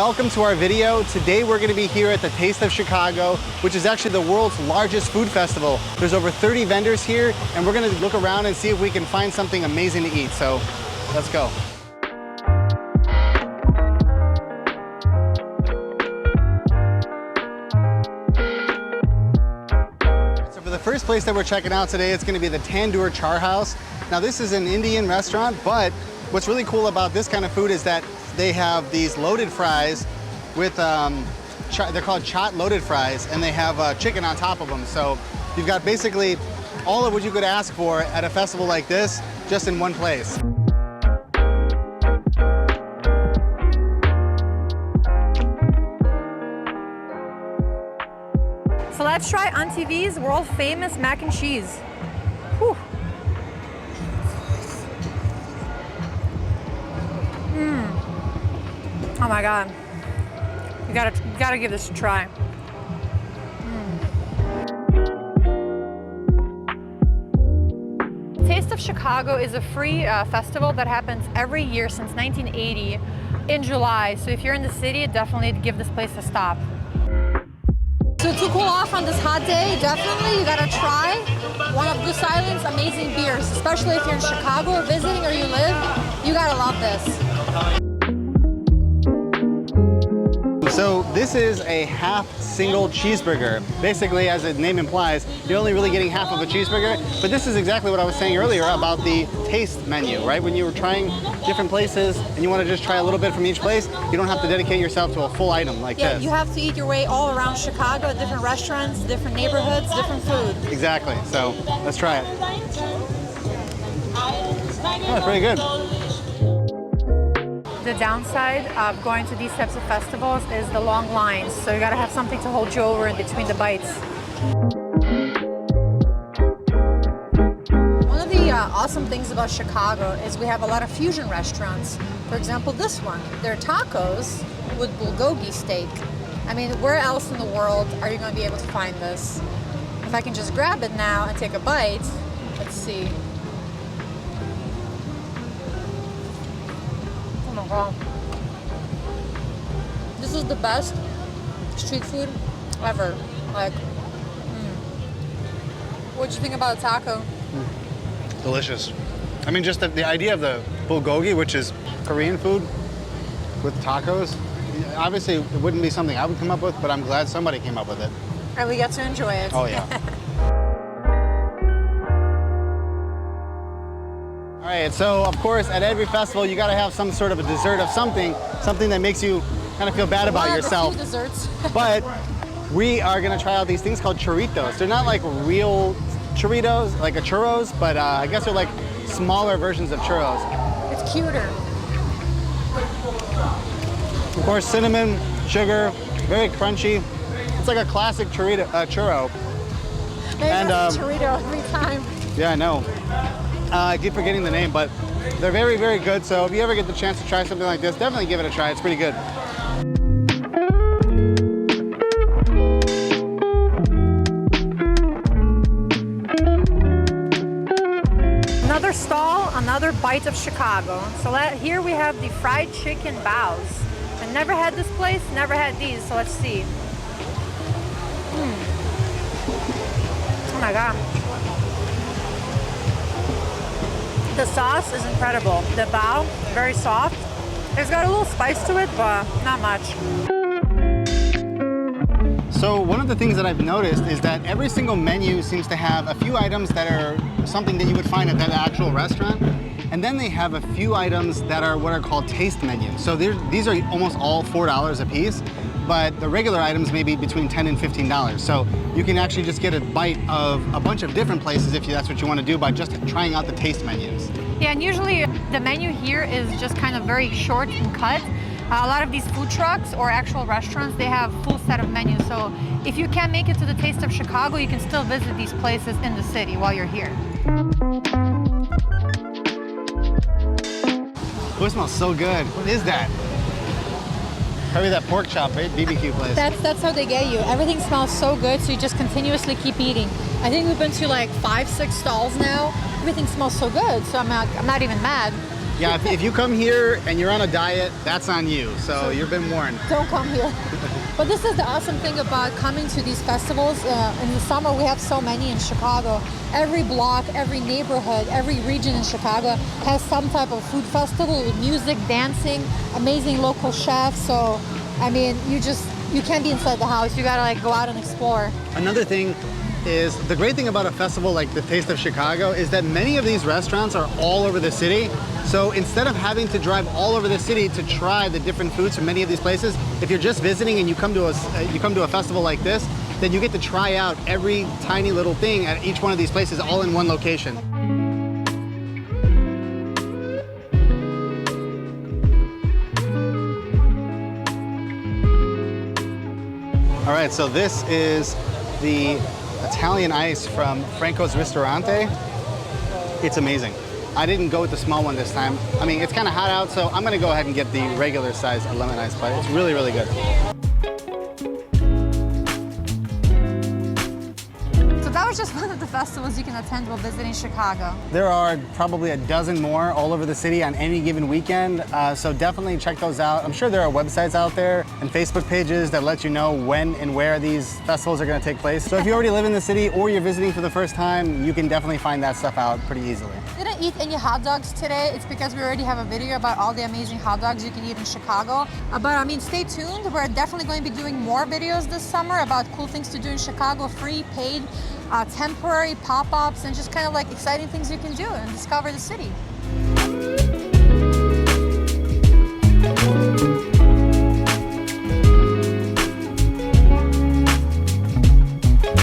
welcome to our video. Today we're going to be here at the Taste of Chicago, which is actually the world's largest food festival. There's over 30 vendors here, and we're going to look around and see if we can find something amazing to eat. So let's go. So for the first place that we're checking out today, it's going to be the Tandoor Char House. Now this is an Indian restaurant, but what's really cool about this kind of food is that they have these loaded fries with, they're called chot loaded fries, and they have chicken on top of them. So you've got basically all of what you could ask for at a festival like this, just in one place. So let's try Auntie TV's world famous mac and cheese. Whew. Oh my God, you gotta give this a try. Taste of Chicago is a free festival that happens every year since 1980 in July. So if you're in the city, definitely give this place a stop. So to cool off on this hot day, definitely you gotta try one of Goose Island's amazing beers, especially if you're in Chicago or visiting or you live, you gotta love this. So this is a half single cheeseburger. Basically, as the name implies, you're only really getting half of a cheeseburger, but this is exactly what I was saying earlier about the taste menu, right? When you were trying different places and you want to just try a little bit from each place, you don't have to dedicate yourself to a full item like this. Yeah, you have to eat your way all around Chicago, different restaurants, different neighborhoods, different food. Exactly, so let's try it. Oh, it's pretty good. The downside of going to these types of festivals is the long lines, so you gotta have something to hold you over in between the bites. One of the awesome things about Chicago is we have a lot of fusion restaurants. For example, this one, they're tacos with bulgogi steak. I mean, where else in the world are you gonna be able to find this? If I can just grab it now and take a bite, let's see. Wow. This is the best street food ever. Like, what'd you think about the taco? Delicious. I mean, just the idea of the bulgogi, which is Korean food with tacos, obviously it wouldn't be something I would come up with, but I'm glad somebody came up with it. And we get to enjoy it. Oh, yeah. All right, so of course, at every festival, you gotta have some sort of a dessert of something that makes you kind of feel bad about yourself. Desserts. But we are gonna try out these things called Choritos. They're not like real Choritos, like a churros, but I guess they're like smaller versions of churros. It's cuter. Of course, cinnamon, sugar, very crunchy. It's like a classic churro. Maybe and churrito every time. Yeah, I know. I keep forgetting the name, but they're very, very good. So if you ever get the chance to try something like this, definitely give it a try. It's pretty good. Another stall, another bite of Chicago. So here we have the fried chicken boughs. I never had this place, never had these, so let's see. Oh my God. The sauce is incredible. The bao, very soft. It's got a little spice to it, but not much. So one of the things that I've noticed is that every single menu seems to have a few items that are something that you would find at that actual restaurant. And then they have a few items that are what are called taste menus. So these are almost all $4 a piece, but the regular items may be between $10 and $15. So you can actually just get a bite of a bunch of different places if that's what you want to do by just trying out the taste menus. Yeah, and usually the menu here is just kind of very short and cut. A lot of these food trucks or actual restaurants, they have full set of menus. So if you can't make it to the Taste of Chicago, you can still visit these places in the city while you're here. Oh, it smells so good. What is that? Probably that pork chop, right? BBQ place. That's how they get you. Everything smells so good, so you just continuously keep eating. I think we've been to like 5, 6 stalls now. Everything smells so good, so I'm not even mad. Yeah, if you come here and you're on a diet, that's on you. So you've been warned. Don't come here. But this is the awesome thing about coming to these festivals. In the summer, we have so many in Chicago. Every block, every neighborhood, every region in Chicago has some type of food festival with music, dancing, amazing local chefs. So, I mean, you can't be inside the house. You gotta like go out and explore. Another thing is, the great thing about a festival like the Taste of Chicago is that many of these restaurants are all over the city. So instead of having to drive all over the city to try the different foods from many of these places, if you're just visiting and you come to a festival like this, then you get to try out every tiny little thing at each one of these places all in one location. All right, so this is the Italian ice from Franco's Ristorante. It's amazing. I didn't go with the small one this time. I mean, it's kind of hot out, so I'm gonna go ahead and get the regular size lemon ice, but it's really, really good. So that was just one of the festivals you can attend while visiting Chicago. There are probably a dozen more all over the city on any given weekend, so definitely check those out. I'm sure there are websites out there and Facebook pages that let you know when and where these festivals are going to take place. So if you already live in the city or you're visiting for the first time, you can definitely find that stuff out pretty easily. Didn't eat any hot dogs today. It's because we already have a video about all the amazing hot dogs you can eat in Chicago. But I mean, stay tuned. We're definitely going to be doing more videos this summer about cool things to do in Chicago, free, paid, temporary pop-ups, and just kind of like exciting things you can do and discover the city.